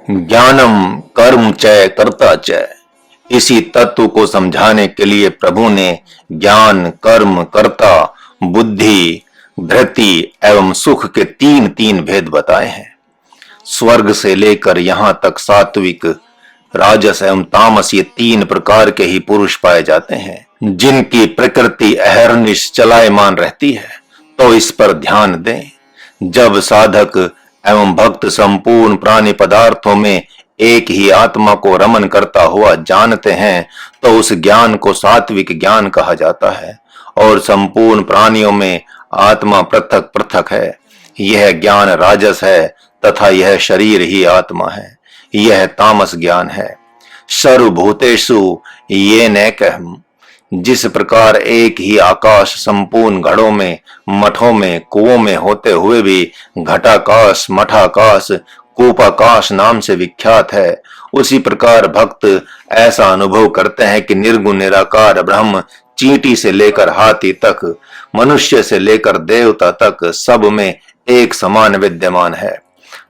ज्ञानम कर्म चय कर्ता चय। इसी तत्व को समझाने के लिए प्रभु ने ज्ञान, कर्म, कर्ता, बुद्धि, धृति एवं सुख के तीन तीन भेद बताए हैं। स्वर्ग से लेकर यहां तक सात्विक, राजस एवं तामस ये तीन प्रकार के ही पुरुष पाए जाते हैं, जिनकी प्रकृति अहरनिश चलायमान रहती है। तो इस पर ध्यान दें। जब साधक एवं भक्त संपूर्ण प्राणी पदार्थों में एक ही आत्मा को रमन करता हुआ जानते हैं, तो उस ज्ञान को सात्विक ज्ञान कहा जाता है। और संपूर्ण प्राणियों में आत्मा पृथक पृथक है, यह ज्ञान राजस है तथा यह शरीर ही आत्मा है, यह तामस ज्ञान है। सर्वभूतेषु ये न कहम। जिस प्रकार एक ही आकाश संपूर्ण घड़ों में, मठों में, कुओं में होते हुए भी घटाकाश, मठाकाश, कूपाकाश नाम से विख्यात है, उसी प्रकार भक्त ऐसा अनुभव करते हैं कि निर्गुण निराकार ब्रह्म चींटी से लेकर हाथी तक, मनुष्य से लेकर देवता तक सब में एक समान विद्यमान है।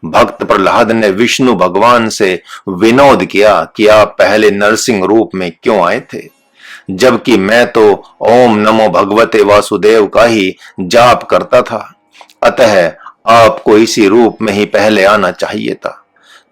भक्त प्रहलाद ने विष्णु भगवान से विनोद किया कि आप पहले नरसिंह रूप में क्यों आए थे, जबकि मैं तो ओम नमो भगवते वासुदेव का ही जाप करता था। अतः आपको इसी रूप में ही पहले आना चाहिए था।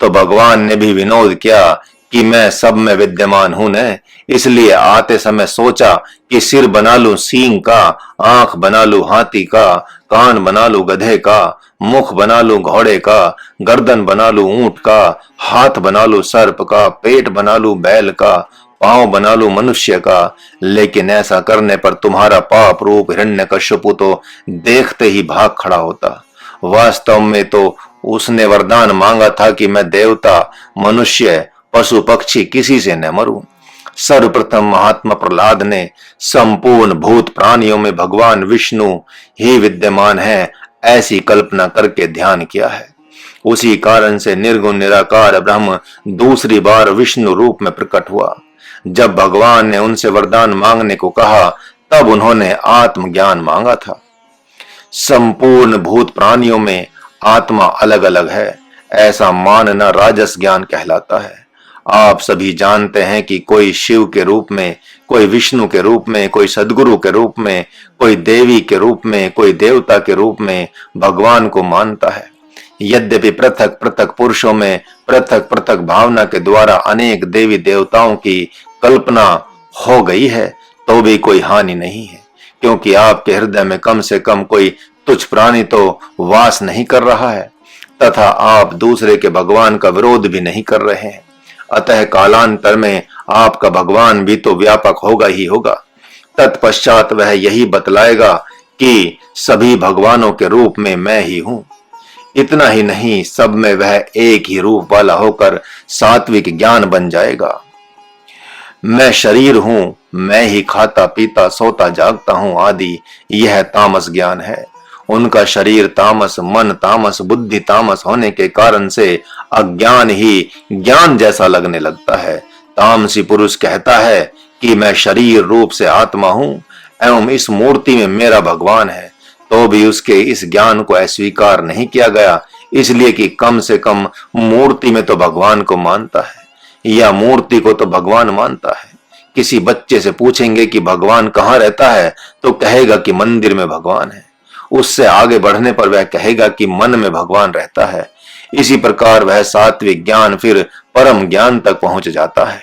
तो भगवान ने भी विनोद किया कि मैं सब में विद्यमान हूं न, इसलिए आते समय सोचा कि सिर बना लूं सींग का, आंख बना लूं हाथी का, कान बना लूं गधे का, मुख बना लूं घोड़े का, गर्दन बना लूं ऊंट का, हाथ बना लूं सर्प का, पेट बना लूं बैल का, पांव बना लूं मनुष्य का। लेकिन ऐसा करने पर तुम्हारा पाप रूप हिरण्यकश्यपु तो देखते ही भाग खड़ा होता। वास्तव में तो उसने वरदान मांगा था कि मैं देवता, मनुष्य, पशु पक्षी किसी से न मरूं। सर्वप्रथम महात्मा प्रहलाद ने संपूर्ण भूत प्राणियों में भगवान विष्णु ही विद्यमान है ऐसी कल्पना करके ध्यान किया है। उसी कारण से निर्गुण निराकार ब्रह्म दूसरी बार विष्णु रूप में प्रकट हुआ। जब भगवान ने उनसे वरदान मांगने को कहा, तब उन्होंने आत्मज्ञान मांगा था। संपूर्ण भूत प्राणियों में आत्मा अलग अलग है, ऐसा मानना राजस ज्ञान कहलाता है। आप सभी जानते हैं कि कोई शिव के रूप में, कोई विष्णु के रूप में, कोई सदगुरु के रूप में, कोई देवी के रूप में, कोई देवता के रूप में भगवान को मानता है। यद्यपि पृथक पृथक पुरुषों में पृथक पृथक भावना के द्वारा अनेक देवी देवताओं की कल्पना हो गई है, तो भी कोई हानि नहीं है, क्योंकि आपके हृदय में कम से कम कोई तुच्छ प्राणी तो वास नहीं कर रहा है, तथा आप दूसरे के भगवान का विरोध भी नहीं कर रहे हैं। अतः कालांतर में आपका भगवान भी तो व्यापक होगा ही होगा। तत्पश्चात वह यही बतलाएगा कि सभी भगवानों के रूप में मैं ही हूं। इतना ही नहीं, सब में वह एक ही रूप वाला होकर सात्विक ज्ञान बन जाएगा। मैं शरीर हूं, मैं ही खाता पीता सोता जागता हूं आदि, यह तामस ज्ञान है। उनका शरीर तामस, मन तामस, बुद्धि तामस होने के कारण से अज्ञान ही ज्ञान जैसा लगने लगता है। तामसी पुरुष कहता है कि मैं शरीर रूप से आत्मा हूं एवं इस मूर्ति में मेरा भगवान है, तो भी उसके इस ज्ञान को अस्वीकार नहीं किया गया, इसलिए कि कम से कम मूर्ति में तो भगवान को मानता है, या मूर्ति को तो भगवान मानता है। किसी बच्चे से पूछेंगे कि भगवान कहाँ रहता है, तो कहेगा कि मंदिर में भगवान है। उससे आगे बढ़ने पर वह कहेगा कि मन में भगवान रहता है। इसी प्रकार वह सात्विक ज्ञान फिर परम ज्ञान तक पहुंच जाता है।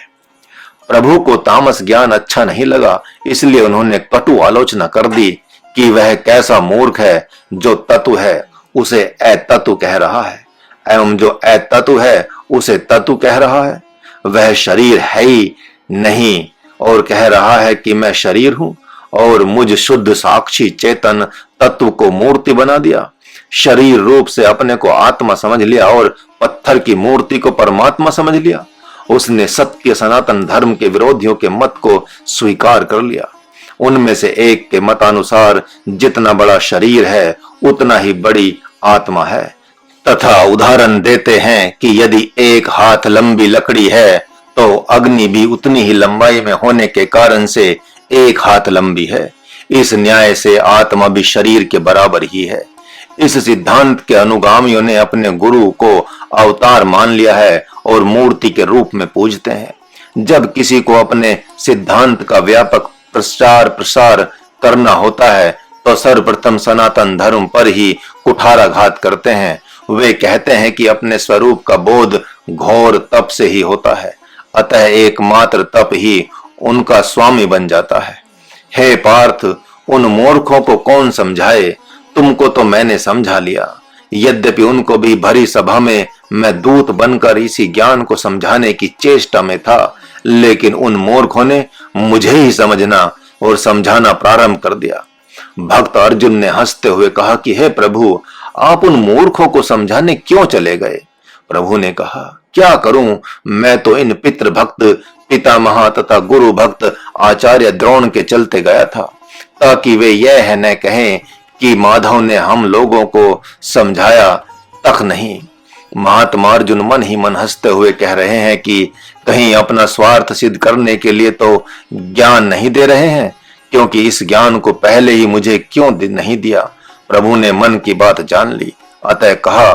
प्रभु को तामस ज्ञान अच्छा नहीं लगा, इसलिए उन्होंने कटु आलोचना कर दी कि वह कैसा मूर्ख है जो तत्व है उसे अतत्व कह रहा है, एवं जो अतत्व है उसे तत्व कह रहा है। वह शरीर है ही नहीं और कह रहा है कि मैं शरीर हूं, और मुझ शुद्ध साक्षी चेतन तत्व को मूर्ति बना दिया। शरीर रूप से अपने को आत्मा समझ लिया और पत्थर की मूर्ति को परमात्मा समझ लिया। उसने सत्य सनातन धर्म के विरोधियों के मत को स्वीकार कर लिया। उनमें से एक के मतानुसार जितना बड़ा शरीर है उतना ही बड़ी आत्मा है, तथा उदाहरण देते हैं कि यदि एक हाथ लंबी लकड़ी है तो अग्नि भी उतनी ही लंबाई में होने के कारण से एक हाथ लंबी है। इस न्याय से आत्मा भी शरीर के बराबर ही है। इस सिद्धांत के अनुगामियों ने अपने गुरु को अवतार मान लिया है और मूर्ति के रूप में पूजते हैं। जब किसी को अपने सिद्धांत का व्यापक प्रचार प्रसार करना होता है तो सर्वप्रथम सनातन धर्म पर ही कुठाराघात करते हैं। वे कहते हैं कि अपने स्वरूप का बोध घोर तप से ही होता है, अतः एकमात्र तप ही उनका स्वामी बन जाता है। हे पार्थ, उन मूर्खों को कौन समझाए? तुमको तो मैंने समझा लिया। यद्यपि उनको भी भरी सभा में मैं दूत बनकर इसी ज्ञान को समझाने की चेष्टा में था, लेकिन उन मूर्खों ने मुझे ही समझना और समझाना प्रारंभ कर दिया। भक्त अर्जुन ने हंसते हुए कहा कि हे प्रभु, आप उन मूर्खों को समझाने क्यों चले गए? प्रभु ने कहा, क्या करूं, मैं तो इन पितृ भक्त पितामह तथा गुरु भक्त आचार्य द्रोण के चलते गया था, ताकि वे यह न कहें कि माधव ने हम लोगों को समझाया तक नहीं। महात्मा अर्जुन मन ही मन हंसते हुए कह रहे हैं कि कहीं अपना स्वार्थ सिद्ध करने के लिए तो ज्ञान नहीं दे रहे हैं, क्योंकि इस ज्ञान को पहले ही मुझे क्यों नहीं दिया? प्रभु ने मन की बात जान ली, अतः कहा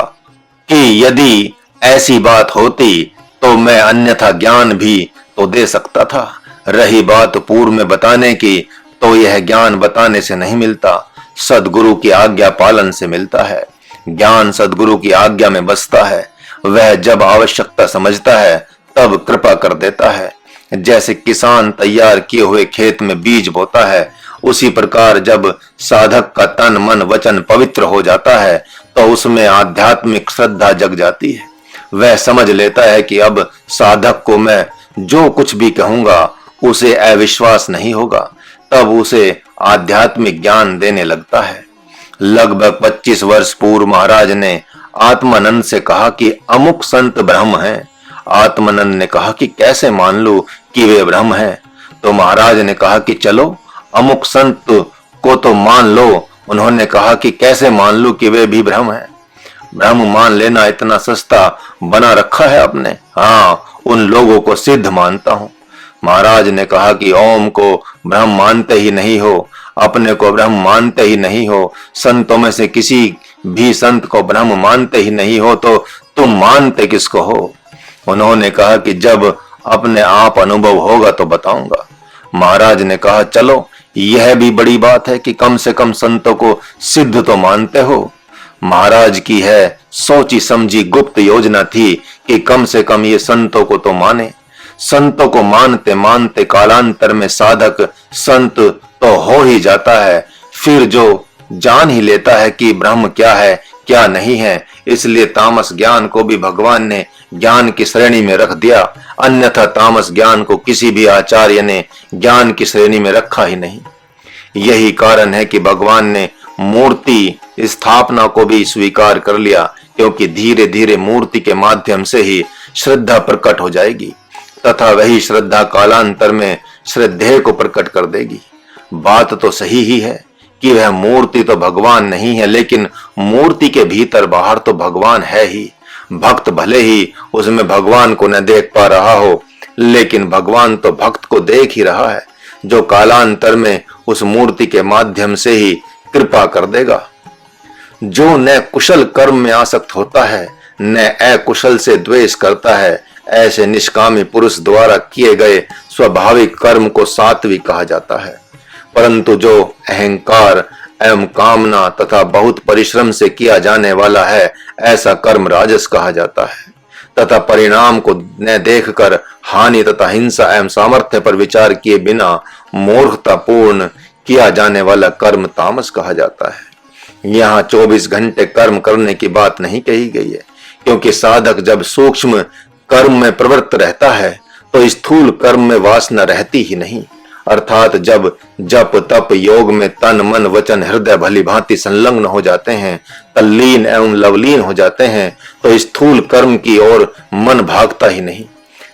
कि यदि ऐसी बात होती तो मैं अन्यथा ज्ञान भी तो दे सकता था। रही बात पूर्व में बताने की, तो यह ज्ञान बताने से नहीं मिलता, सदगुरु की आज्ञा पालन से मिलता है। ज्ञान सदगुरु की आज्ञा में बसता है। वह जब आवश्यकता समझता है तब कृपा कर देता है। जैसे किसान तैयार किए हुए खेत में बीज बोता है, उसी प्रकार जब साधक का तन मन वचन पवित्र हो जाता है तो उसमें आध्यात्मिक श्रद्धा जग जाती है। वह समझ लेता है कि अब साधक को मैं जो कुछ भी कहूंगा उसे अविश्वास नहीं होगा, तब उसे आध्यात्मिक ज्ञान देने लगता है। लगभग 25 वर्ष पूर्व महाराज ने आत्मानंद से कहा कि अमुक संत ब्रह्म हैं। आत्मानंद ने कहा कि कैसे मान लूं कि वे ब्रह्म हैं? तो महाराज ने कहा कि चलो अमुक संत को तो मान लो। उन्होंने कहा कि कैसे मान लूं कि वे भी ब्रह्म हैं? ब्रह्म मान लेना इतना सस्ता बना रखा है आपने? हाँ, उन लोगों को सिद्ध मानता हूं। महाराज ने कहा कि ओम को ब्रह्म मानते ही नहीं हो, अपने को ब्रह्म मानते ही नहीं हो, संतों में से किसी भी संत को ब्रह्म मानते ही नहीं हो, तो तुम मानते किसको हो? उन्होंने कहा कि जब अपने आप अनुभव होगा तो बताऊंगा। महाराज ने कहा चलो, यह भी बड़ी बात है कि कम से कम संतों को सिद्ध तो मानते हो। महाराज की है सोची समझी गुप्त योजना थी कि कम से कम ये संतों को तो माने। संतों को मानते मानते कालांतर में साधक संत तो हो ही जाता है। फिर जो जान ही लेता है कि ब्रह्म क्या है क्या नहीं है। इसलिए तामस ज्ञान को भी भगवान ने ज्ञान की श्रेणी में रख दिया, अन्यथा तामस ज्ञान को किसी भी आचार्य ने ज्ञान की श्रेणी में रखा ही नहीं। यही कारण है कि भगवान ने मूर्ति स्थापना को भी स्वीकार कर लिया, क्योंकि धीरे धीरे मूर्ति के माध्यम से ही श्रद्धा प्रकट हो जाएगी तथा वही श्रद्धा कालांतर में श्रद्धेय को प्रकट कर देगी। बात तो सही ही है कि वह मूर्ति तो भगवान नहीं है, लेकिन मूर्ति के भीतर बाहर तो भगवान है ही। भक्त भले ही उसमें भगवान को न देख पा रहा हो, लेकिन भगवान तो भक्त को देख ही रहा है, जो कालांतर में उस मूर्ति के माध्यम से ही कृपा कर देगा। जो न कुशल कर्म में आसक्त होता है न अकुशल से द्वेष करता है, ऐसे निष्कामी पुरुष द्वारा किए गए स्वाभाविक कर्म को सात्विक कहा जाता है। परंतु जो अहंकार एवं कामना तथा बहुत परिश्रम से किया जाने वाला है, ऐसा कर्म राजस कहा जाता है। तथा परिणाम को न देखकर हानि तथा हिंसा एवं सामर्थ्य पर विचार किए बिना मूर्खतापूर्ण किया जाने वाला कर्म तामस कहा जाता है। यहाँ 24 घंटे कर्म करने की बात नहीं कही गई है, क्योंकि साधक जब सूक्ष्म कर्म में प्रवृत्त रहता है तो स्थूल कर्म में वासना रहती ही नहीं। अर्थात जब जप तप योग में तन मन वचन हृदय भली भांति संलग्न हो जाते हैं, तल्लीन एवं लवलीन हो जाते हैं, तो स्थूल कर्म की ओर मन भागता ही नहीं,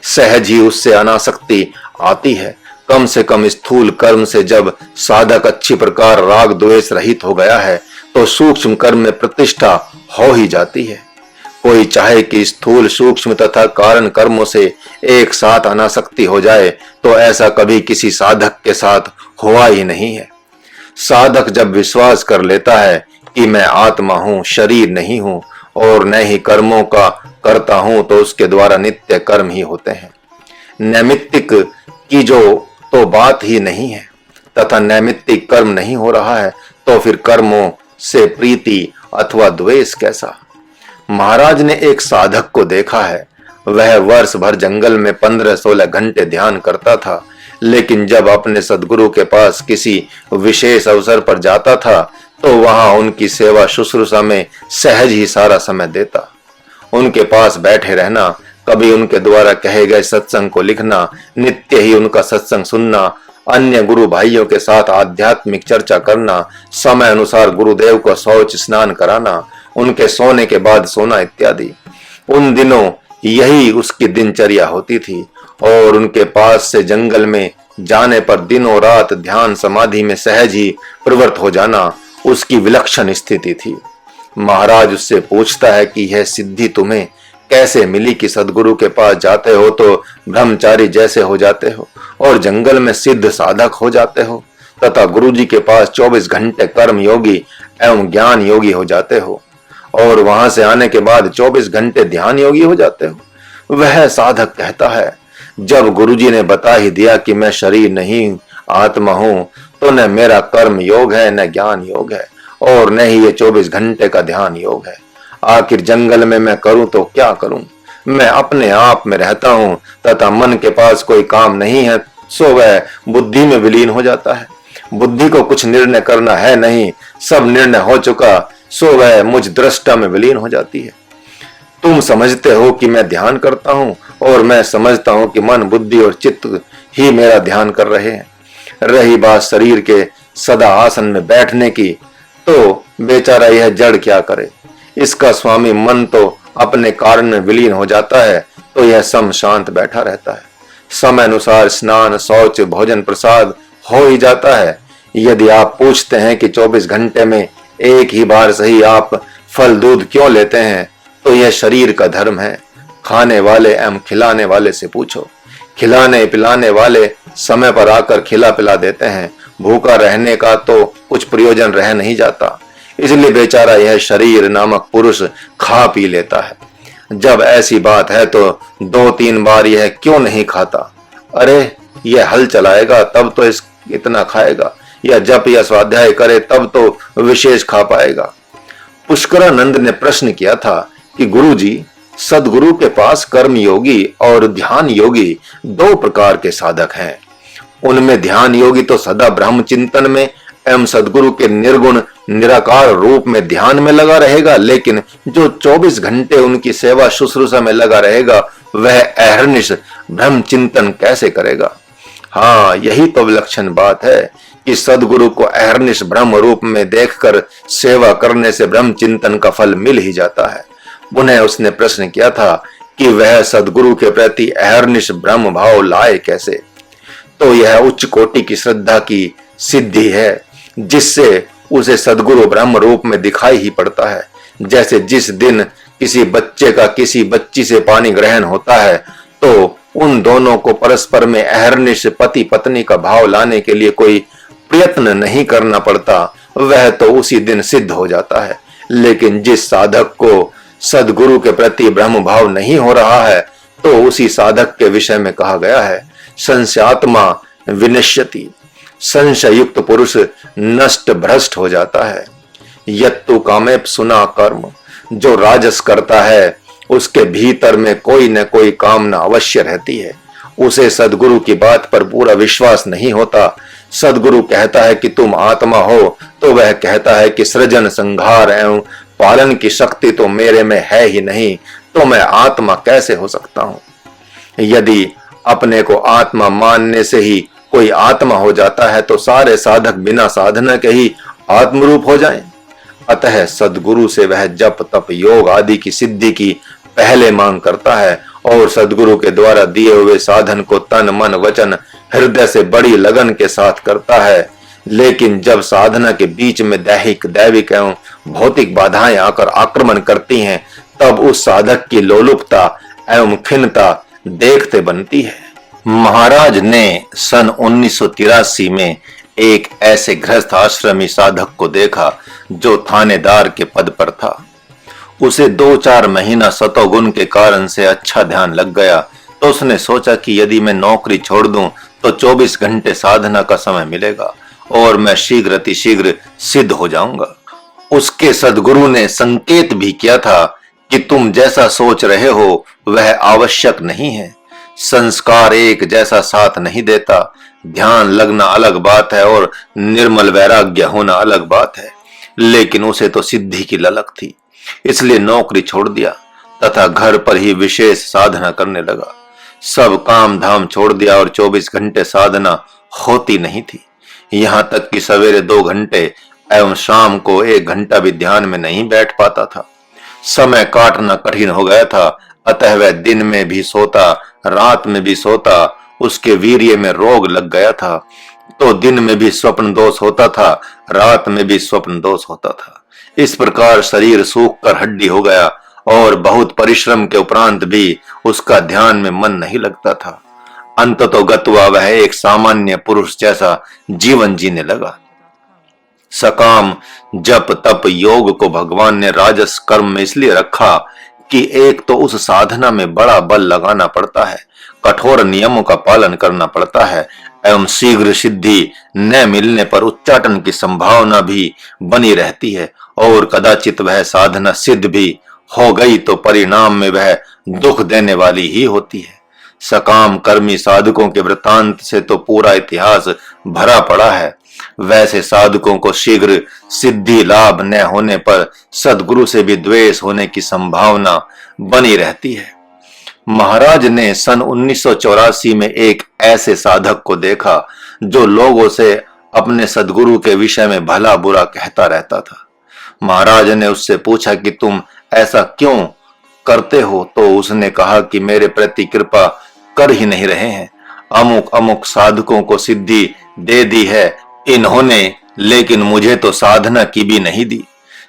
सहज ही उससे अनासक्ति आती है। कम से कम स्थूल कर्म से जब साधक अच्छी प्रकार राग द्वेष रहित हो गया है तो सूक्ष्म कर्म में प्रतिष्ठा हो ही जाती है। कोई चाहे कि स्थूल सूक्ष्म तथा कारण कर्मों से एक साथ अनासक्ति हो जाए, तो ऐसा कभी किसी साधक के साथ हुआ ही नहीं है। साधक जब विश्वास कर लेता है कि मैं आत्मा हूं, शरीर नहीं हूं और न ही कर्मों का करता हूं, तो उसके द्वारा नित्य कर्म ही होते हैं। नैमित्तिक की जो तो बात ही नहीं है तथा नैमित्तिक कर्म नहीं हो रहा है, तो फिर कर्मों से प्रीति अथवा द्वेष कैसा। महाराज ने एक साधक को देखा है। वह वर्ष भर जंगल में 15-16 घंटे ध्यान करता था, लेकिन जब अपने सदगुरु के पास किसी विशेष अवसर पर जाता था तो वहां उनकी सेवा शुश्रूषा में सहज ही सारा समय देता। उनके पास बैठे रहना, कभी उनके द्वारा कहे गए सत्संग को लिखना, नित्य ही उनका सत्संग सुनना, अन्य गुरु भाइयों के साथ आध्यात्मिक चर्चा करना, समय अनुसार गुरुदेव को शौच स्नान कराना, उनके सोने के बाद सोना इत्यादि। उन दिनों यही उसकी दिनचर्या होती थी और उनके पास से जंगल में जाने पर दिनों रात ध्यान समाधि में सहज ही प्रवृत्त हो जाना उसकी विलक्षण स्थिति थी। महाराज उससे पूछता है कि यह सिद्धि तुम्हें कैसे मिली कि सदगुरु के पास जाते हो तो ब्रह्मचारी जैसे हो जाते हो और जंगल में सिद्ध साधक हो जाते हो, तथा गुरु जी के पास 24 घंटे कर्म योगी एवं ज्ञान योगी हो जाते हो और वहां से आने के बाद 24 घंटे ध्यान योगी हो जाते हो। वह साधक कहता है, जब गुरुजी ने बता ही दिया कि मैं शरीर नहीं आत्मा हूं, तो न मेरा कर्म योग है, न ज्ञान योग है और न ही ये 24 घंटे का ध्यान योग है। आखिर जंगल में मैं करूं तो क्या करूं। मैं अपने आप में रहता हूं तथा मन के पास कोई काम नहीं है, सो वह बुद्धि में विलीन हो जाता है। बुद्धि को कुछ निर्णय करना है नहीं, सब निर्णय हो चुका, सो वह मुझ दृष्टा में विलीन हो जाती है। तुम समझते हो कि मैं ध्यान करता हूं और मैं समझता हूं कि मन, बुद्धि और चित्त ही मेरा ध्यान कर रहे हैं। रही बात शरीर के सदा आसन में बैठने की, तो बेचारा यह जड़ क्या करे। इसका स्वामी मन तो अपने कारण में विलीन हो जाता है, तो यह सम शांत बैठा रहता है। समय अनुसार स्नान, शौच, भोजन, प्रसाद हो ही जाता है। यदि आप पूछते हैं कि 24 घंटे में एक ही बार सही आप फल दूध क्यों लेते हैं, तो यह शरीर का धर्म है। खाने वाले एवं खिलाने वाले से पूछो। खिलाने पिलाने वाले समय पर आकर खिला पिला देते हैं, भूखा रहने का तो कुछ प्रयोजन रह नहीं जाता। इसलिए बेचारा यह शरीर नामक पुरुष खा पी लेता है। जब ऐसी बात है तो 2-3 बार यह क्यों नहीं खाता। अरे यह हल चलाएगा तब तो इतना खाएगा, या जप या स्वाध्याय करे तब तो विशेष खा पाएगा। पुष्करानंद ने प्रश्न किया था कि गुरुजी, सदगुरु के पास कर्म योगी और ध्यान योगी 2 प्रकार के साधक हैं। उनमें ध्यान योगी तो सदा ब्रह्म चिंतन में एवं सदगुरु के निर्गुण निराकार रूप में ध्यान में लगा रहेगा, लेकिन जो 24 घंटे उनकी सेवा शुश्रूषा में लगा रहेगा, वह अहर्निश ब्रह्म चिंतन कैसे करेगा। हाँ, यही तो विलक्षण बात है कि सदगुरु को अहर्निश ब्रह्म रूप में देखकर सेवा करने से ब्रह्म चिंतन का फल मिल ही जाता है। पुनः उसने प्रश्न किया था कि वह सदगुरु के प्रति अहर्निश ब्रह्म भाव लाए कैसे। तो यह उच्च कोटि की श्रद्धा की सिद्धि है, जिससे उसे सदगुरु ब्रह्म रूप में दिखाई ही पड़ता है। जैसे जिस दिन किसी बच्चे का किसी बच्ची से पानी ग्रहण होता है, तो उन दोनों को परस्पर में अहर्निश पति पत्नी का भाव लाने के लिए कोई प्रयत्न नहीं करना पड़ता, वह तो उसी दिन सिद्ध हो जाता है। लेकिन जिस साधक को सदगुरु के प्रति ब्रह्म भाव नहीं हो रहा है, तो उसी साधक के विषय में कहा गया है, संशयात्मा विनश्यति। संशय युक्त पुरुष नष्ट भ्रष्ट हो जाता है। यत्तु कामेप सुना कर्म, जो राजस करता है उसके भीतर में कोई न कोई कामना अवश्य रहती है। उसे सदगुरु की बात पर पूरा विश्वास नहीं होता। सदगुरु कहता है कि तुम आत्मा हो, तो वह कहता है कि सृजन, संहार एवं पालन की शक्ति तो मेरे में है ही नहीं, तो मैं आत्मा कैसे हो सकता हूं। यदि अपने को आत्मा मानने से ही कोई आत्मा हो जाता है, तो सारे साधक बिना साधना के ही आत्मरूप हो जाएं। अतः सदगुरु से वह जप तप योग आदि की सिद्धि की पहले मांग करता है और सदगुरु के द्वारा दिए हुए साधन को तन मन वचन हृदय से बड़ी लगन के साथ करता है। लेकिन जब साधना के बीच में दैहिक दैविक एवं भौतिक बाधाएं आकर आक्रमण करती हैं, तब उस साधक की लोलुपता एवं खिन्नता देखते बनती है। महाराज ने सन 1983 में एक ऐसे गृहस्थ आश्रमी साधक को देखा जो थानेदार के पद पर था। उसे 2-4 महीना सतोगुण के कारण से अच्छा ध्यान लग गया, तो उसने सोचा कि यदि मैं नौकरी छोड़ दूं तो 24 घंटे साधना का समय मिलेगा और मैं शीघ्र अतिशीघ्र सिद्ध हो जाऊंगा। उसके सद्गुरु ने संकेत भी किया था कि तुम जैसा सोच रहे हो वह आवश्यक नहीं है। संस्कार एक जैसा साथ नहीं देता। ध्यान लगना अलग बात है और निर्मल वैराग्य होना अलग बात है। लेकिन उसे तो सिद्धि की ललक थी, इसलिए नौकरी छोड़ दिया तथा घर पर ही विशेष साधना करने लगा। सब काम धाम छोड़ दिया और 24 घंटे साधना होती नहीं थी। यहाँ तक कि सवेरे 2 घंटे एवं शाम को 1 घंटा भी ध्यान में नहीं बैठ पाता था। समय काटना कठिन हो गया था, अतः वह दिन में भी सोता, रात में भी सोता। उसके वीर्य में रोग लग गया था, तो दिन में भी स्वप्न दोष होता था, रात में भी स्वप्न दोष होता था। इस प्रकार शरीर सूख कर हड्डी हो गया और बहुत परिश्रम के उपरांत भी उसका ध्यान में मन नहीं लगता था। अंततोगत्वा वह एक सामान्य पुरुष जैसा जीवन जीने लगा। सकाम जप तप योग को भगवान ने राजस कर्म में इसलिए रखा कि एक तो उस साधना में बड़ा बल लगाना पड़ता है, कठोर नियमों का पालन करना पड़ता है एवं शीघ्र सिद्धि न मिलने पर उच्चाटन की संभावना भी बनी रहती है और कदाचित वह साधना सिद्ध भी हो गई तो परिणाम में वह दुख देने वाली ही होती है। सकाम कर्मी साधकों के वृत्तांत से तो पूरा इतिहास भरा पड़ा है। वैसे साधकों को शीघ्र सिद्धि लाभ न होने पर सद्गुरु से भी द्वेष होने की संभावना बनी रहती है। महाराज ने सन 1984 में एक ऐसे साधक को देखा जो लोगों से अपने सद्गुरु के विषय में भला बुरा कहता रहता था। महाराज ने उससे पूछा कि तुम ऐसा क्यों करते हो, तो उसने कहा कि मेरे प्रति कृपा कर ही नहीं रहे हैं। अमुक अमुक साधकों को सिद्धि दे दी है इन्होंने, लेकिन मुझे तो साधना की भी नहीं दी।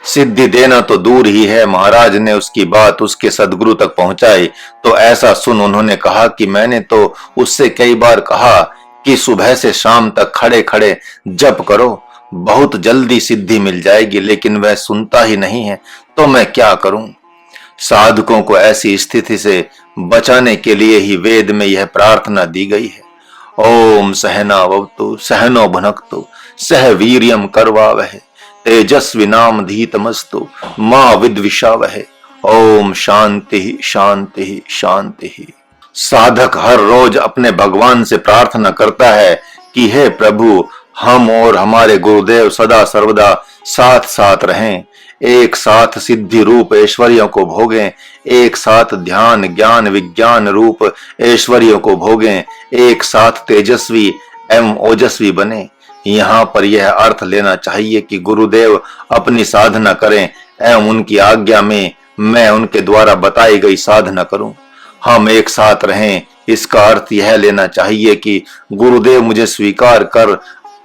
सिद्धि देना तो दूर ही है। महाराज ने उसकी बात उसके सद्गुरु तक पहुंचाई तो ऐसा सुन उन्होंने कहा कि मैंने तो उससे कई बार कहा कि सुबह से शाम तक खड़े खड़े जप करो, बहुत जल्दी सिद्धि मिल जाएगी, लेकिन वह सुनता ही नहीं है, तो मैं क्या करूं। साधकों को ऐसी स्थिति से बचाने के लिए ही वेद में यह प्रार्थना दी गई है। ओम सहनावतु सहनो भुनक्तु सह वीर्यम करवावहै तेजस्विनामधीतमस्तु मां विद्विषावहै। ओम शांति शांति शांति। साधक हर रोज अपने भगवान से प्रार्थना करता है कि हे प्रभु, हम और हमारे गुरुदेव सदा सर्वदा साथ साथ रहें, एक साथ सिद्धि रूप ऐश्वर्यों को भोगें, एक साथ ध्यान ज्ञान विज्ञान रूप ऐश्वर्यों को भोगें, एक साथ तेजस्वी एवं ओजस्वी बने। यहाँ पर यह अर्थ लेना चाहिए कि गुरुदेव अपनी साधना करें एवं उनकी आज्ञा में मैं उनके द्वारा बताई गई साधना करूं। हम एक साथ रहें, इसका अर्थ यह लेना चाहिए कि गुरुदेव मुझे स्वीकार कर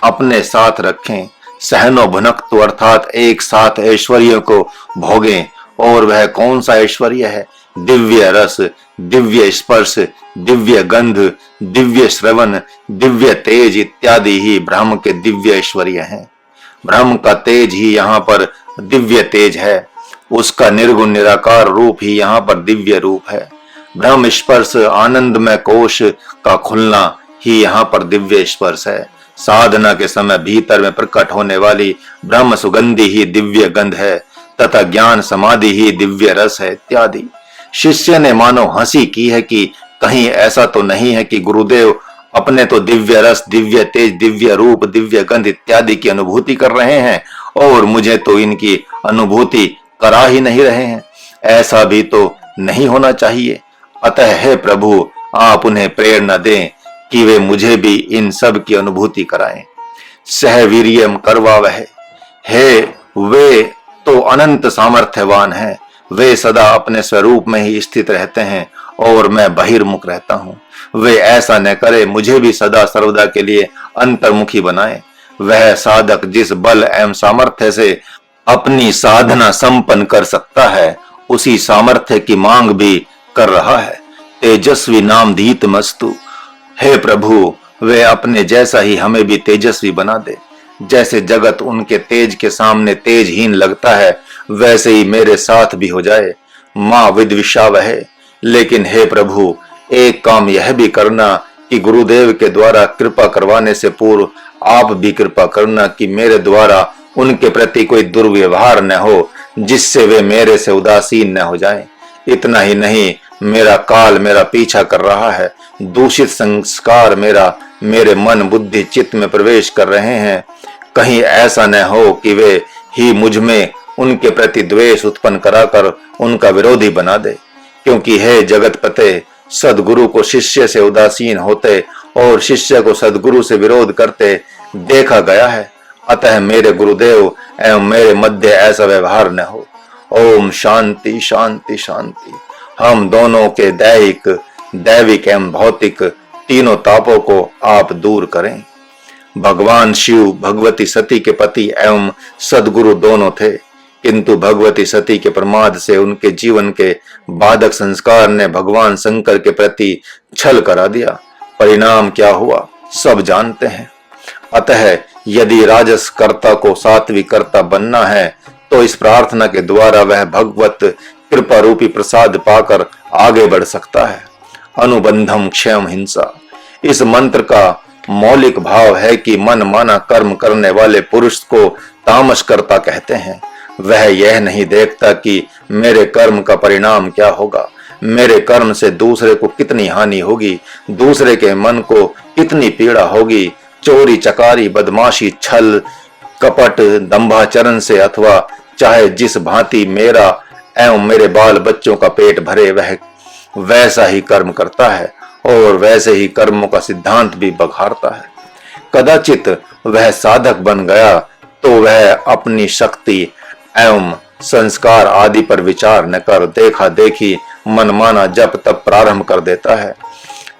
अपने साथ रखें। सहनो भुनक्तु अर्थात एक साथ ऐश्वर्य को भोगें। और वह कौन सा ऐश्वर्य है? दिव्य रस, दिव्य स्पर्श, दिव्य गंध, दिव्य श्रवण, दिव्य तेज इत्यादि ही ब्रह्म के दिव्य ऐश्वर्य हैं। ब्रह्म का तेज ही यहाँ पर दिव्य तेज है, उसका निर्गुण निराकार रूप ही यहाँ पर दिव्य रूप है। ब्रह्म स्पर्श आनंदमय कोश का खुलना ही यहाँ पर दिव्य स्पर्श है। साधना के समय भीतर में प्रकट होने वाली ब्रह्म सुगंधि ही दिव्य गंध है तथा ज्ञान समाधि ही दिव्य रस है इत्यादि। शिष्य ने मानो हंसी की है कि कहीं ऐसा तो नहीं है कि गुरुदेव अपने तो दिव्य रस, दिव्य तेज, दिव्य रूप, दिव्य गंध इत्यादि की अनुभूति कर रहे हैं और मुझे तो इनकी अनुभूति करा ही नहीं रहे हैं। ऐसा भी तो नहीं होना चाहिए। अतः हे प्रभु, आप उन्हें प्रेरणा दें कि वे मुझे भी इन सब की अनुभूति कराएं। सह वीर्यम करवावहै। हे, वे तो अनंत सामर्थ्यवान हैं, वे सदा अपने स्वरूप में ही स्थित रहते हैं और मैं बहिर्मुख रहता हूं। वे ऐसा न करे, मुझे भी सदा सर्वदा के लिए अंतर्मुखी बनाए। वह साधक जिस बल एवं सामर्थ्य से अपनी साधना संपन्न कर सकता है, उसी सामर्थ्य की मांग भी कर रहा है। तेजस्वी नाम धीत मस्तु। हे प्रभु, वे अपने जैसा ही हमें भी तेजस्वी बना दे। जैसे जगत उनके तेज के सामने तेजहीन लगता है, वैसे ही मेरे साथ भी हो जाए। मां विद्विषा वह, लेकिन हे प्रभु, एक काम यह भी करना कि गुरुदेव के द्वारा कृपा करवाने से पूर्व आप भी कृपा करना कि मेरे द्वारा उनके प्रति कोई दुर्व्यवहार न हो, जिससे वे मेरे से उदासीन न हो जाएं। इतना ही नहीं, मेरा काल मेरा पीछा कर रहा है। दूषित संस्कार मेरे मन बुद्धि चित्त में प्रवेश कर रहे हैं। कहीं ऐसा न हो कि वे ही मुझ में उनके प्रति द्वेष उत्पन्न कराकर उनका विरोधी बना दे। क्योंकि हे जगतपते, सदगुरु को शिष्य से उदासीन होते और शिष्य को सदगुरु से विरोध करते देखा गया है। अतः मेरे गुरुदेव एवं मेरे मध्य ऐसा व्यवहार न हो। ओम शांति शांति शांति। हम दोनों के दैविक एवं भौतिक तीनों तापों को आप दूर करें। भगवान शिव भगवती सती के पति एवं सदगुरु दोनों थे, किंतु भगवती सती के प्रमाद से उनके जीवन के बाधक संस्कार ने भगवान शंकर के प्रति छल करा दिया। परिणाम क्या हुआ सब जानते हैं। अतः यदि राजस कर्ता को सात्विक कर्ता बनना है, तो इस प्रार्थना के द्वारा वह भगवत कृपा रूपी प्रसाद पाकर आगे बढ़ सकता है। अनुबंधम क्षयम हिंसा, इस मंत्र का मौलिक भाव है कि मन माना कर्म करने वाले पुरुष को तामस कर्ता कहते हैं। वह यह नहीं देखता कि मेरे कर्म का परिणाम क्या होगा, मेरे कर्म से दूसरे को कितनी हानि होगी, दूसरे के मन को कितनी पीड़ा होगी। चोरी चकारी बदमाशी छल कपट दंभाचरण से अथवा चाहे जिस भांति मेरा एवं मेरे बाल बच्चों का पेट भरे, वह वैसा ही कर्म करता है और वैसे ही कर्मों का सिद्धांत भी बखारता है। कदाचित वह साधक बन गया तो वह अपनी शक्ति एवं संस्कार आदि पर विचार न कर देखा देखी मनमाना जप तप प्रारंभ कर देता है।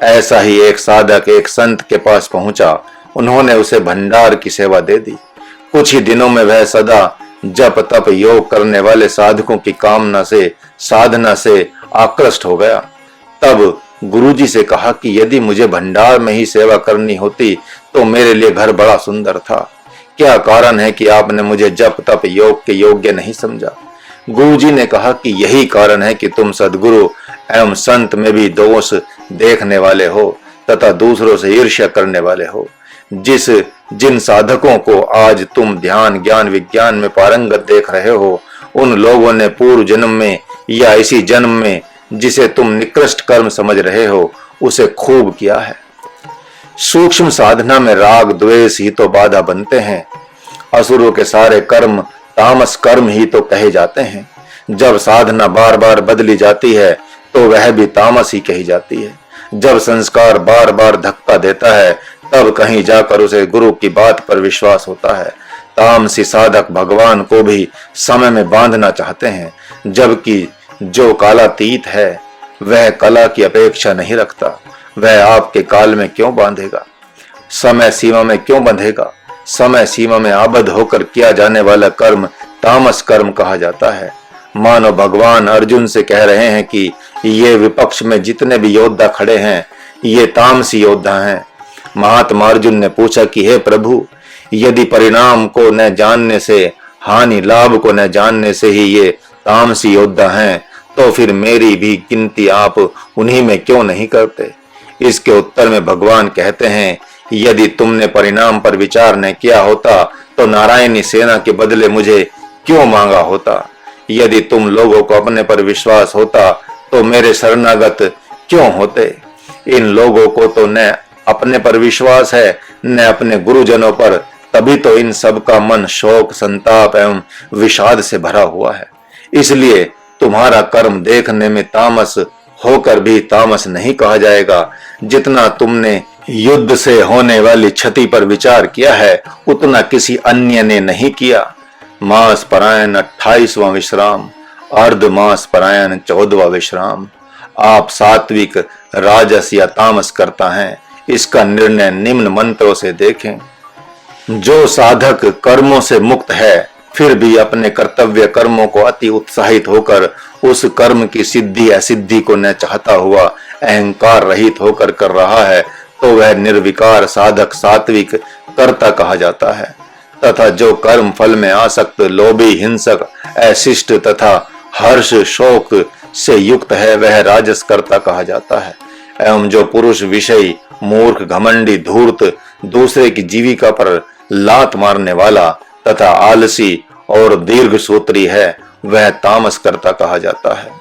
ऐसा ही एक साधक एक संत के पास पहुंचा। उन्होंने उसे भंडार की सेवा दे दी। कुछ ही दिनों में वह सदा जप तप योग करने वाले साधकों की कामना से साधना से आकृष्ट हो गया। तब गुरुजी से कहा कि यदि मुझे भंडार में ही सेवा करनी होती तो मेरे लिए घर बड़ा सुंदर था। क्या कारण है कि आपने मुझे जप तप योग के योग्य नहीं समझा? गुरुजी ने कहा कि यही कारण है कि तुम सदगुरु एवं संत में भी दोष देखने वाले हो तथा दूसरों से ईर्ष्या करने वाले हो। जिन साधकों को आज तुम ध्यान ज्ञान विज्ञान में पारंगत देख रहे हो, उन लोगों ने पूर्व जन्म में या इसी जन्म में जिसे तुम निकृष्ट कर्म समझ रहे हो, उसे खूब किया है। सूक्ष्म साधना में राग द्वेष ही तो बाधा बनते हैं। असुरों के सारे कर्म तामस कर्म ही तो कहे जाते हैं। जब साधना बार बार बदली जाती है तो वह भी तामस ही कही जाती है। जब संस्कार बार बार धक्का देता है तब कहीं जाकर उसे गुरु की बात पर विश्वास होता है। तामसी साधक भगवान को भी समय में बांधना चाहते हैं, जबकि जो कालातीत है वह कला की अपेक्षा नहीं रखता। वह आपके काल में क्यों बांधेगा, समय सीमा में क्यों बंधेगा? समय सीमा में आबद्ध होकर किया जाने वाला कर्म तामस कर्म कहा जाता है। मानो भगवान अर्जुन से कह रहे हैं कि ये विपक्ष में जितने भी योद्धा खड़े हैं ये तामसी योद्धा हैं। महात्मा अर्जुन ने पूछा कि हे प्रभु, यदि परिणाम को न जानने से हानि लाभ को न जानने से ही ये तामसी योद्धा हैं, तो फिर मेरी भी गिनती आप उन्हीं में क्यों नहीं करते? इसके उत्तर में भगवान कहते हैं, यदि तुमने परिणाम पर विचार न किया होता तो नारायणी सेना के बदले मुझे क्यों मांगा होता? यदि तुम लोगों को अपने पर विश्वास होता तो मेरे शरणागत क्यों होते? इन लोगों को तो न अपने पर विश्वास है न अपने गुरुजनों पर, तभी तो इन सब का मन शोक संताप एवं विषाद से भरा हुआ है। इसलिए तुम्हारा कर्म देखने में तामस होकर भी तामस नहीं कहा जाएगा। जितना तुमने युद्ध से होने वाली क्षति पर विचार किया है उतना किसी अन्य ने नहीं किया। मास परायण 28वां विश्राम, अर्ध मास परायण 14वां विश्राम। आप सात्विक राजस या तामस करता हैं, इसका निर्णय निम्न मंत्रों से देखें। जो साधक कर्मों से मुक्त है फिर भी अपने कर्तव्य कर्मों को अति उत्साहित होकर उस कर्म की सिद्धि असिद्धि को न चाहता हुआ अहंकार रहित होकर कर रहा है, तो तो वह निर्विकार साधक सात्विक कर्ता कहा जाता है, तथा जो कर्म फल में आसक्त, लोभी, हिंसक, अशिष्ट तथा हर्ष शोक से युक्त है वह राजस कर्ता कहा जाता है। एवं जो पुरुष विषयी, मूर्ख, घमंडी, धूर्त, दूसरे की जीविका पर लात मारने वाला तथा आलसी और दीर्घ सूत्री है वह तामस कर्ता कहा जाता है।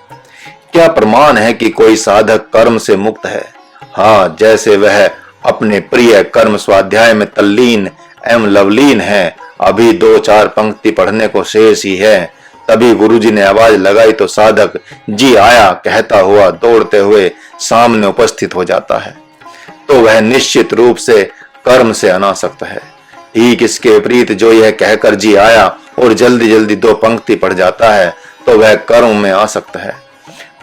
क्या प्रमाण है कि कोई साधक कर्म से मुक्त है? हाँ, जैसे वह अपने प्रिय कर्म स्वाध्याय में तल्लीन एवं लवलीन है। अभी 2-4 पंक्ति पढ़ने को शेष ही है, तभी गुरुजी ने आवाज लगाई तो साधक जी आया कहता हुआ दौड़ते हुए सामने उपस्थित हो जाता है। तो वह निश्चित रूप से कर्म से अनासक्त है। ठीक इसके विपरीत जो यह कहकर जी आया और जल्दी जल्दी 2 पंक्ति पढ़ जाता है तो वह कर्म में आसक्त है।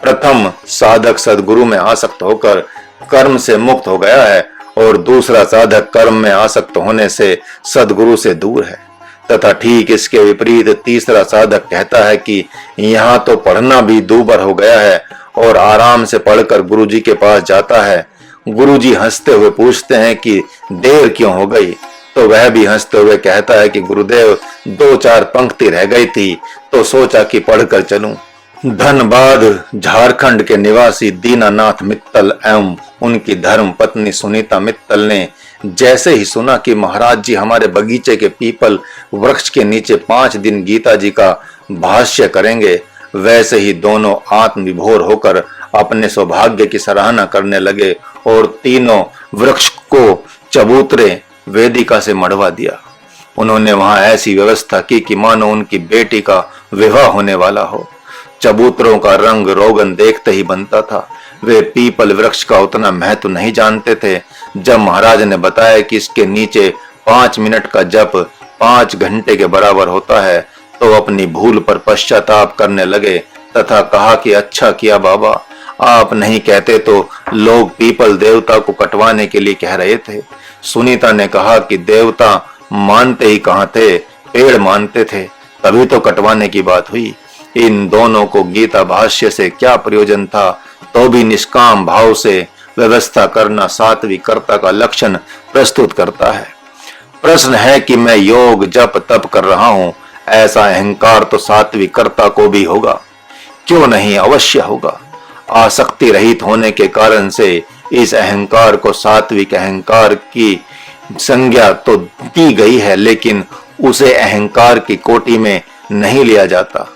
प्रथम साधक सदगुरु में आसक्त होकर कर्म से मुक्त हो गया है और दूसरा साधक कर्म में आसक्त होने से सदगुरु से दूर है। तथा ठीक इसके विपरीत तीसरा साधक कहता है कि यहाँ तो पढ़ना भी दूभर हो गया है और आराम से पढ़कर गुरुजी के पास जाता है। गुरुजी हंसते हुए पूछते हैं कि देर क्यों हो गई? तो वह भी हंसते हुए कहता है कि गुरुदेव 2-4 पंक्ति रह गई थी तो सोचा कि पढ़कर चलूं। धनबाद झारखंड के निवासी दीनानाथ मित्तल एवं उनकी धर्म पत्नी सुनीता मित्तल ने जैसे ही सुना कि महाराज जी हमारे बगीचे के पीपल वृक्ष के नीचे 5 दिन गीता जी का भाष्य करेंगे, वैसे ही दोनों आत्मविभोर होकर अपने सौभाग्य की सराहना करने लगे और तीनों वृक्ष को चबूतरे वेदिका से मढ़वा दिया। उन्होंने वहां ऐसी व्यवस्था की कि मानो उनकी बेटी का विवाह होने वाला हो। चबूतरों का रंग रोगन देखते ही बनता था। वे पीपल वृक्ष का उतना महत्व नहीं जानते थे। जब महाराज ने बताया कि इसके नीचे 5 मिनट का जप 5 घंटे के बराबर होता है तो अपनी भूल पर पश्चाताप करने लगे तथा कहा कि अच्छा किया बाबा, आप नहीं कहते तो लोग पीपल देवता को कटवाने के लिए कह रहे थे। सुनीता ने कहा कि देवता मानते ही कहां थे, पेड़ मानते थे, तभी तो कटवाने की बात हुई। इन दोनों को गीता भाष्य से क्या प्रयोजन था? तो भी निष्काम भाव से व्यवस्था करना सात्विक कर्ता का लक्षण प्रस्तुत करता है। प्रश्न है कि मैं योग जप तप कर रहा हूं, ऐसा अहंकार तो सात्विक कर्ता को भी होगा। क्यों नहीं, अवश्य होगा। आसक्ति रहित होने के कारण से इस अहंकार को सात्विक अहंकार की संज्ञा तो दी गई है, लेकिन उसे अहंकार की कोटि में नहीं लिया जाता।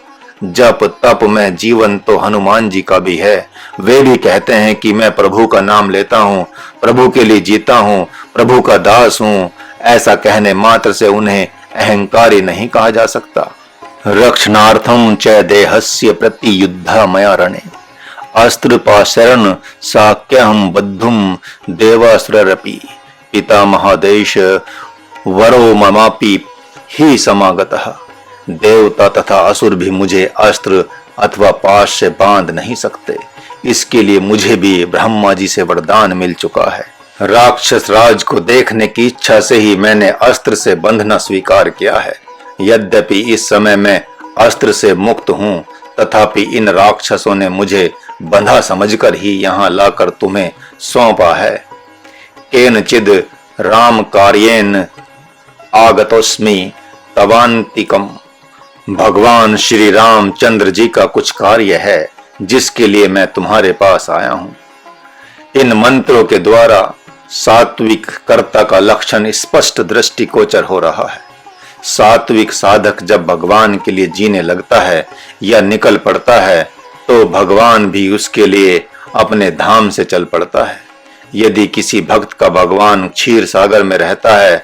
जप तप में जीवन तो हनुमान जी का भी है। वे भी कहते हैं कि मैं प्रभु का नाम लेता हूँ, प्रभु के लिए जीता हूँ, प्रभु का दास हूँ। ऐसा कहने मात्र से उन्हें अहंकारी नहीं कहा जा सकता। रक्षणार्थम च देहस्य प्रति युद्धा मया रणे अस्त्र पाशरण साक्यहम बद्धुम देवासुररपि पिता महादेश वरो ममापि ही समागतः। देवता तथा असुर भी मुझे अस्त्र अथवा पाश से बांध नहीं सकते। इसके लिए मुझे भी ब्रह्मा जी से वरदान मिल चुका है। राक्षस राज को देखने की इच्छा से ही मैंने अस्त्र से बंधना स्वीकार किया है। यद्यपि इस समय मैं अस्त्र से मुक्त हूँ, तथापि इन राक्षसों ने मुझे बंधा समझकर ही यहाँ लाकर तुम्हें सौंपा है। केनचिद राम कार्येन आगतोस्मि तवान्तिकम। भगवान श्री रामचंद्र जी का कुछ कार्य है जिसके लिए मैं तुम्हारे पास आया हूं। इन मंत्रों के द्वारा सात्विक कर्ता का लक्षण स्पष्ट दृष्टिगोचर हो रहा है। सात्विक साधक जब भगवान के लिए जीने लगता है या निकल पड़ता है तो भगवान भी उसके लिए अपने धाम से चल पड़ता है। यदि किसी भक्त का भगवान क्षीर सागर में रहता है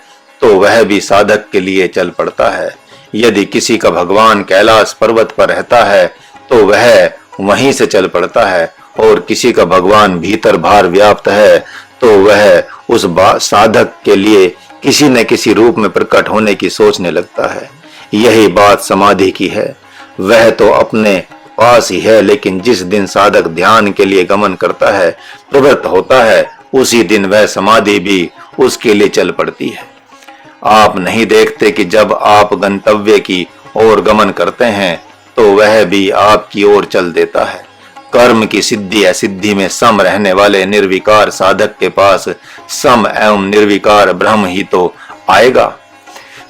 तो वह भी साधक के लिए चल पड़ता है। यदि किसी का भगवान कैलाश पर्वत पर रहता है तो वह वहीं से चल पड़ता है, और किसी का भगवान भीतर भार व्याप्त है तो वह उस साधक के लिए किसी न किसी रूप में प्रकट होने की सोचने लगता है। यही बात समाधि की है। वह तो अपने पास ही है, लेकिन जिस दिन साधक ध्यान के लिए गमन करता है, प्रवृत्त होता है, उसी दिन वह समाधि भी उसके लिए चल पड़ती है। आप नहीं देखते कि जब आप गंतव्य की ओर गमन करते हैं तो वह भी आपकी ओर चल देता है। कर्म की सिद्धि असिद्धि में सम रहने वाले निर्विकार साधक के पास सम एवं निर्विकार ब्रह्म ही तो आएगा।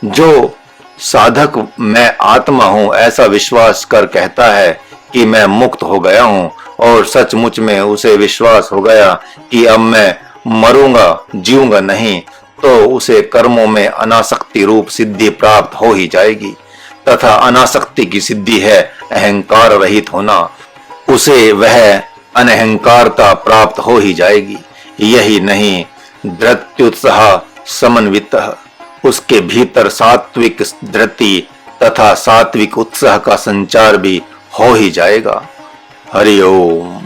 जो साधक मैं आत्मा हूं ऐसा विश्वास कर कहता है कि मैं मुक्त हो गया हूं और सचमुच में उसे विश्वास हो गया कि अब मैं मरूंगा जीऊंगा नहीं, तो उसे कर्मों में अनासक्ति रूप सिद्धि प्राप्त हो ही जाएगी। तथा अनासक्ति की सिद्धि है अहंकार रहित होना, उसे वह अनहंकारता प्राप्त हो ही जाएगी। यही नहीं, धृत्युत्साह समन्वित, उसके भीतर सात्विक धृति तथा सात्विक उत्साह का संचार भी हो ही जाएगा। हरि ओम।